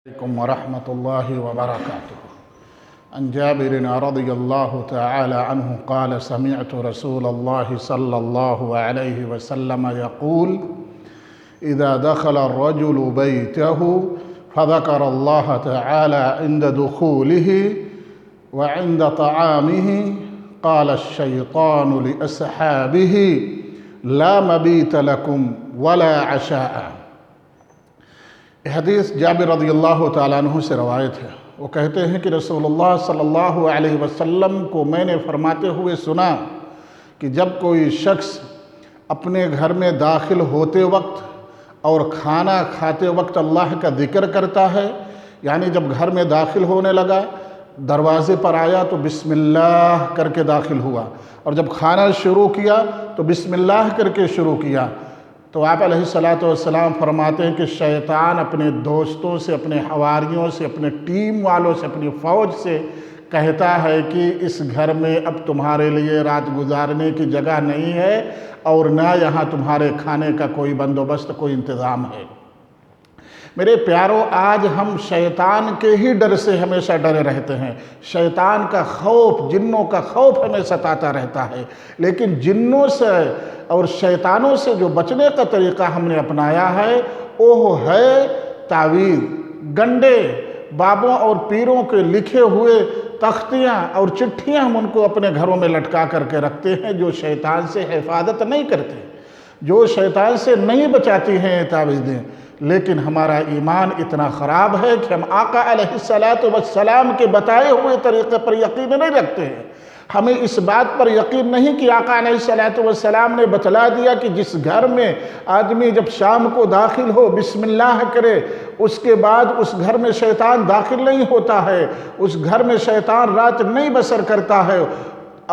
عليكم ورحمة الله وبركاته. عن جابر رضي الله تعالى عنه قال سمعت رسول الله صلى الله عليه وسلم يقول إذا دخل الرجل بيته فذكر الله تعالى عند دخوله وعند طعامه قال الشيطان لأصحابه لا مبيت لكم ولا عشاء. حدیث جابر رضی اللہ تعالیٰ عنہ سے روایت ہے. وہ کہتے ہیں کہ رسول اللہ صلی اللہ علیہ وسلم کو میں نے فرماتے ہوئے سنا کہ جب کوئی شخص اپنے گھر میں داخل ہوتے وقت اور کھانا کھاتے وقت اللہ کا ذکر کرتا ہے، یعنی جب گھر میں داخل ہونے لگا دروازے پر آیا تو بسم اللہ کر کے داخل ہوا، اور جب کھانا شروع کیا تو بسم اللہ کر کے شروع کیا، تو آپ علیہ السلام فرماتے ہیں کہ شیطان اپنے دوستوں سے، اپنے حواریوں سے، اپنے ٹیم والوں سے، اپنی فوج سے کہتا ہے کہ اس گھر میں اب تمہارے لیے رات گزارنے کی جگہ نہیں ہے اور نہ یہاں تمہارے کھانے کا کوئی بندوبست، کوئی انتظام ہے. میرے پیارو، آج ہم شیطان کے ہی ڈر سے ہمیشہ ڈرے رہتے ہیں. شیطان کا خوف، جنوں کا خوف ہمیں ستاتا رہتا ہے، لیکن جنوں سے اور شیطانوں سے جو بچنے کا طریقہ ہم نے اپنایا ہے وہ ہے تعویذ. گنڈے، بابوں اور پیروں کے لکھے ہوئے تختیاں اور چٹھیاں ہم ان کو اپنے گھروں میں لٹکا کر کے رکھتے ہیں، جو شیطان سے حفاظت نہیں کرتے، جو شیطان سے نہیں بچاتی ہیں یہ تعویذیں. لیکن ہمارا ایمان اتنا خراب ہے کہ ہم آقا علیہ السلام کے بتائے ہوئے طریقے پر یقین نہیں رکھتے ہیں. ہمیں اس بات پر یقین نہیں کہ آقا علیہ السلام نے بتلا دیا کہ جس گھر میں آدمی جب شام کو داخل ہو بسم اللہ کرے، اس کے بعد اس گھر میں شیطان داخل نہیں ہوتا ہے، اس گھر میں شیطان رات نہیں بسر کرتا ہے،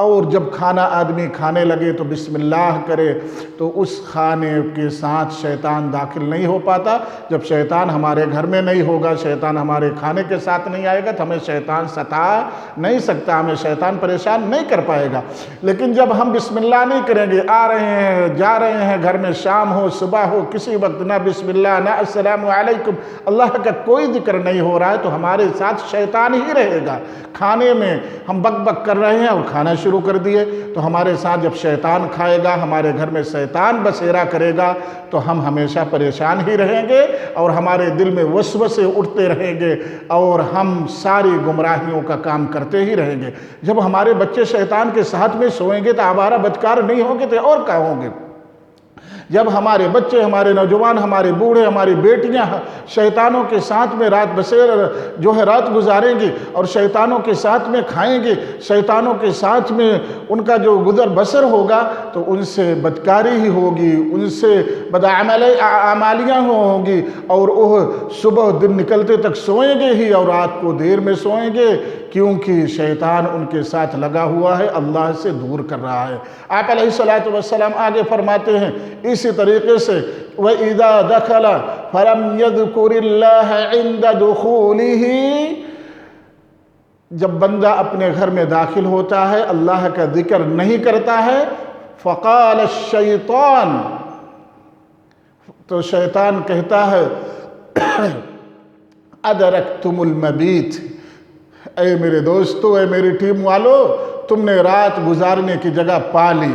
اور جب کھانا آدمی کھانے لگے تو بسم اللہ کرے تو اس کھانے کے ساتھ شیطان داخل نہیں ہو پاتا. جب شیطان ہمارے گھر میں نہیں ہوگا، شیطان ہمارے کھانے کے ساتھ نہیں آئے گا تو ہمیں شیطان ستا نہیں سکتا، ہمیں شیطان پریشان نہیں کر پائے گا. لیکن جب ہم بسم اللہ نہیں کریں گے، آ رہے ہیں جا رہے ہیں گھر میں، شام ہو صبح ہو، کسی وقت نہ بسم اللہ نہ السلام علیکم اللہ کا کوئی ذکر نہیں ہو رہا ہے تو ہمارے ساتھ شیطان ہی رہے گا. کھانے میں ہم بک بک کر رہے ہیں اور کھانا شروع کر دیے تو ہمارے ساتھ جب شیطان کھائے گا، ہمارے گھر میں شیطان بسیرا کرے گا تو ہم ہمیشہ پریشان ہی رہیں گے اور ہمارے دل میں وسوسے اٹھتے رہیں گے اور ہم ساری گمراہیوں کا کام کرتے ہی رہیں گے. جب ہمارے بچے شیطان کے ساتھ میں سوئیں گے تو آوارہ بدکار نہیں ہوں گے تو اور کیا ہوں گے. جب ہمارے بچے، ہمارے نوجوان، ہمارے بوڑھے، ہماری بیٹیاں شیطانوں کے ساتھ میں رات بسیر جو ہے رات گزاریں گی اور شیطانوں کے ساتھ میں کھائیں گے، شیطانوں کے ساتھ میں ان کا جو گزر بسر ہوگا تو ان سے بدکاری ہی ہوگی، ان سے بدعمالیاں ہوں گی، اور وہ صبح دن نکلتے تک سوئیں گے ہی اور رات کو دیر میں سوئیں گے، کیونکہ شیطان ان کے ساتھ لگا ہوا ہے، اللہ سے دور کر رہا ہے. آپ علیہ السلام آگے فرماتے ہیں اسی طریقے سے وَإِذَا دَخَلَ فَلَمْ يَذْكُرِ اللَّهَ عِنْدَ دُخُولِهِ. جب بندہ اپنے گھر میں داخل ہوتا ہے اللہ کا ذکر نہیں کرتا ہے فَقَالَ الشَّيْطَانِ، تو شیطان کہتا ہے أَدْرَكْتُمُ الْمَبِيتِ، اے میرے دوستو، اے میری ٹیم والو، تم نے رات گزارنے کی جگہ پا لی.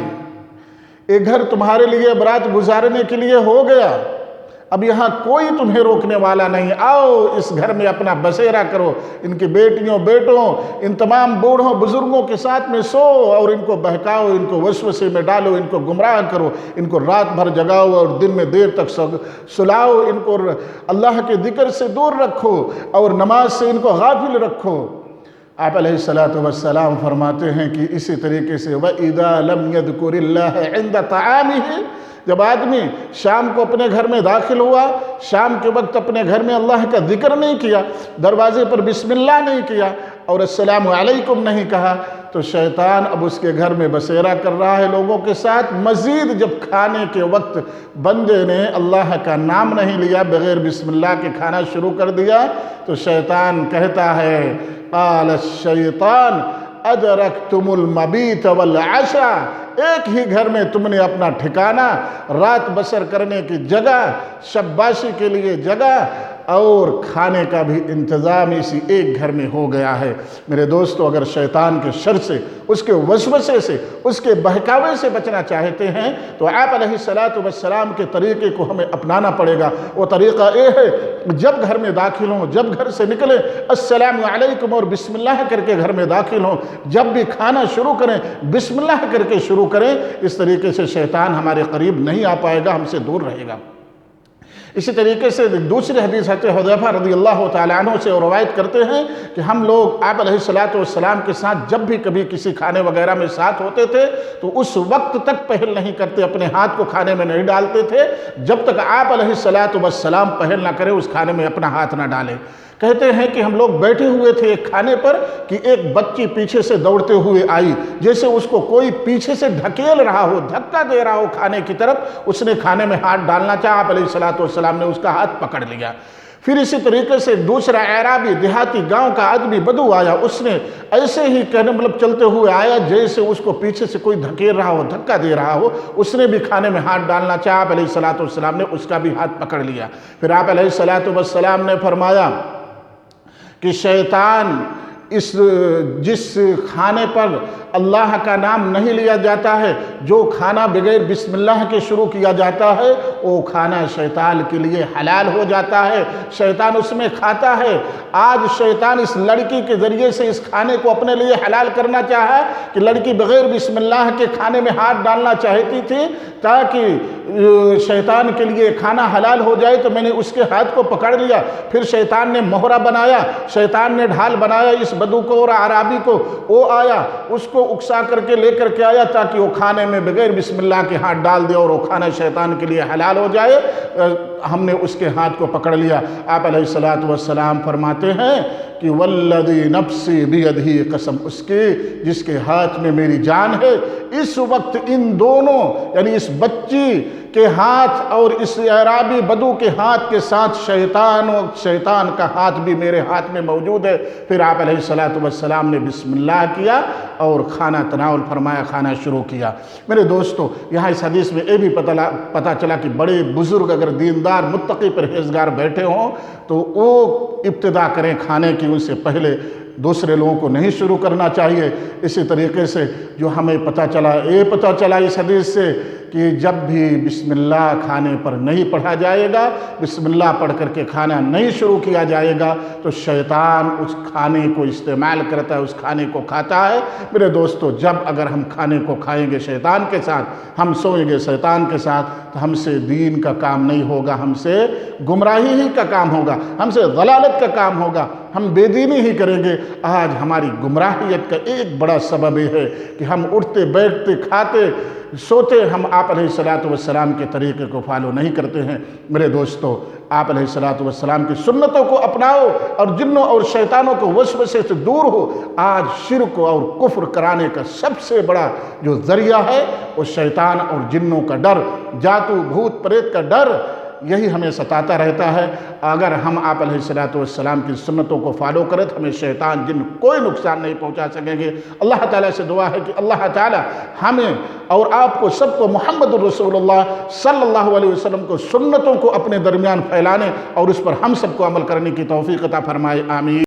ایک گھر تمہارے لیے اب رات گزارنے کے لیے ہو گیا، اب یہاں کوئی تمہیں روکنے والا نہیں. آؤ اس گھر میں اپنا بسیرا کرو، ان کی بیٹیوں بیٹوں، ان تمام بوڑھوں بزرگوں کے ساتھ میں سو اور ان کو بہکاؤ، ان کو وسوسے میں ڈالو، ان کو گمراہ کرو، ان کو رات بھر جگاؤ اور دن میں دیر تک سلاؤ، ان کو اللہ کے ذکر سے دور رکھو اور نماز سے ان کو غافل رکھو. آپ علیہ السلام فرماتے ہیں کہ اسی طریقے سے وَإِذَا لَمْ يَذْكُرِ اللَّهَ عِنْدَ طَعَامِهِ، جب آدمی شام کو اپنے گھر میں داخل ہوا، شام کے وقت اپنے گھر میں اللہ کا ذکر نہیں کیا، دروازے پر بسم اللہ نہیں کیا اور السلام علیکم نہیں کہا، تو شیطان اب اس کے گھر میں بسیرا کر رہا ہے لوگوں کے ساتھ. مزید جب کھانے کے وقت بندے نے اللہ کا نام نہیں لیا، بغیر بسم اللہ کے کھانا شروع کر دیا تو شیطان کہتا ہے قال الشیطان أدركتم المبيت والعشاء، ایک ہی گھر میں تم نے اپنا ٹھکانہ، رات بسر کرنے کی جگہ، شب باشی کے لیے جگہ اور کھانے کا بھی انتظام اسی ایک گھر میں ہو گیا ہے۔ میرے دوستو، اگر شیطان کے شر سے، اس کے وسوسے سے، اس کے بہکاوے سے بچنا چاہتے ہیں تو آپ علیہ السلام کے طریقے کو ہمیں اپنانا پڑے گا۔ وہ طریقہ یہ ہے، جب گھر میں داخل ہوں، جب گھر سے نکلیں، السلام علیکم اور بسم اللہ کر کے گھر میں داخل ہوں۔ جب بھی کھانا شروع کریں، بسم اللہ کر کے شروع کریں۔ اس طریقے سے شیطان ہمارے قریب نہیں آ پائے گا، ہم سے دور رہے گا۔ اسی طریقے سے دوسری حدیث حضرت حذیفہ رضی اللہ تعالیٰ عنہ سے روایت کرتے ہیں کہ ہم لوگ آپ علیہ السلام کے ساتھ جب بھی کبھی کسی کھانے وغیرہ میں ساتھ ہوتے تھے تو اس وقت تک پہل نہیں کرتے، اپنے ہاتھ کو کھانے میں نہیں ڈالتے تھے جب تک آپ علیہ السلام پہل نہ کرے، اس کھانے میں اپنا ہاتھ نہ ڈالے۔ کہتے ہیں کہ ہم لوگ بیٹھے ہوئے تھے ایک کھانے پر کہ ایک بچی پیچھے سے دوڑتے ہوئے آئی، جیسے اس کو کوئی پیچھے سے دھکیل رہا ہو، دھکا دے رہا ہو کھانے کی طرف۔ اس نے کھانے میں ہاتھ ڈالنا چاہا، آپ علیہ السلام نے اس کا ہاتھ پکڑ لیا۔ پھر اسی طریقے سے دوسرا اعرابی دیہاتی گاؤں کا آدمی بدو آیا، اس نے ایسے ہی چلتے ہوئے آیا جیسے اس کو پیچھے سے کوئی دھکیل رہا ہو، دھکا دے رہا ہو۔ اس نے بھی کھانے میں ہاتھ ڈالنا چاہا، آپ علیہ السلام نے اس کا بھی ہاتھ پکڑ لیا۔ پھر آپ علیہ السلام نے فرمایا کہ شیطان جس کھانے پر اللہ کا نام نہیں لیا جاتا ہے، جو کھانا بغیر بسم اللہ کے شروع کیا جاتا ہے، وہ کھانا شیطان کے لیے حلال ہو جاتا ہے، شیطان اس میں کھاتا ہے۔ آج شیطان اس لڑکی کے ذریعے سے اس کھانے کو اپنے لیے حلال کرنا چاہا کہ لڑکی بغیر بسم اللہ کے کھانے میں ہاتھ ڈالنا چاہتی تھی تاکہ شیطان کے لیے کھانا حلال ہو جائے، تو میں نے اس کے ہاتھ کو پکڑ لیا۔ پھر شیطان نے مہرہ بنایا، شیطان نے ڈھال بنایا اس بدو کو اور عرابی کو، وہ آیا، اس کو اکسا کر کے لے کر کے آیا تاکہ وہ کھانے میں بغیر بسم اللہ کے ہاتھ ڈال دے اور وہ کھانا شیطان کے لیے حلال ہو جائے۔ ہم نے اس کے ہاتھ کو پکڑ لیا۔ آپ علیہ السلام فرماتے ہیں کہ والذی نفسی بیدہ، قسم اس کے جس کے ہاتھ میں میری جان ہے، اس وقت ان دونوں یعنی اس بچی کے ہاتھ اور اس اعرابی بدو کے ہاتھ کے ساتھ شیطان کا ہاتھ بھی میرے ہاتھ میں موجود ہے۔ پھر آپ علیہ السلام نے بسم اللہ کیا اور کھانا تناول فرمایا، کھانا شروع کیا۔ میرے دوستو، یہاں اس حدیث میں یہ بھی پتہ چلا کہ بڑے بزرگ اگر دیندار متقی پرہیزگار بیٹھے ہوں تو وہ ابتدا کریں کھانے کی، ان سے پہلے دوسرے لوگوں کو نہیں شروع کرنا چاہیے۔ اسی طریقے سے جو ہمیں پتہ چلا اس حدیث سے کہ جب بھی بسم اللہ کھانے پر نہیں پڑھا جائے گا، بسم اللہ پڑھ کر کے کھانا نہیں شروع کیا جائے گا تو شیطان اس کھانے کو استعمال کرتا ہے، اس کھانے کو کھاتا ہے۔ میرے دوستو، جب اگر ہم کھانے کو کھائیں گے شیطان کے ساتھ، ہم سوئیں گے شیطان کے ساتھ، تو ہم سے دین کا کام نہیں ہوگا، ہم سے گمراہی ہی کا کام ہوگا، ہم سے ضلالت کا کام ہوگا، ہم بے دینی ہی کریں گے۔ آج ہماری گمراہیت کا ایک بڑا سبب یہ ہے کہ ہم اٹھتے بیٹھتے کھاتے سوتے ہم آپ علیہ السلام کے طریقے کو فالو نہیں کرتے ہیں۔ میرے دوستو، آپ علیہ السلام کی سنتوں کو اپناؤ اور جنوں اور شیطانوں کو وسوسے سے دور ہو۔ آج شرک اور کفر کرانے کا سب سے بڑا جو ذریعہ ہے وہ شیطان اور جنوں کا ڈر، جاتو بھوت پریت کا ڈر، یہی ہمیں ستاتا رہتا ہے۔ اگر ہم آپ علیہ السلام کی سنتوں کو فالو کریں تو ہمیں شیطان جن کوئی نقصان نہیں پہنچا سکیں گے۔ اللہ تعالیٰ سے دعا ہے کہ اللہ تعالیٰ ہمیں اور آپ کو سب کو محمد الرسول اللہ صلی اللہ علیہ وسلم کو سنتوں کو اپنے درمیان پھیلانے اور اس پر ہم سب کو عمل کرنے کی توفیق عطا فرمائے، آمین۔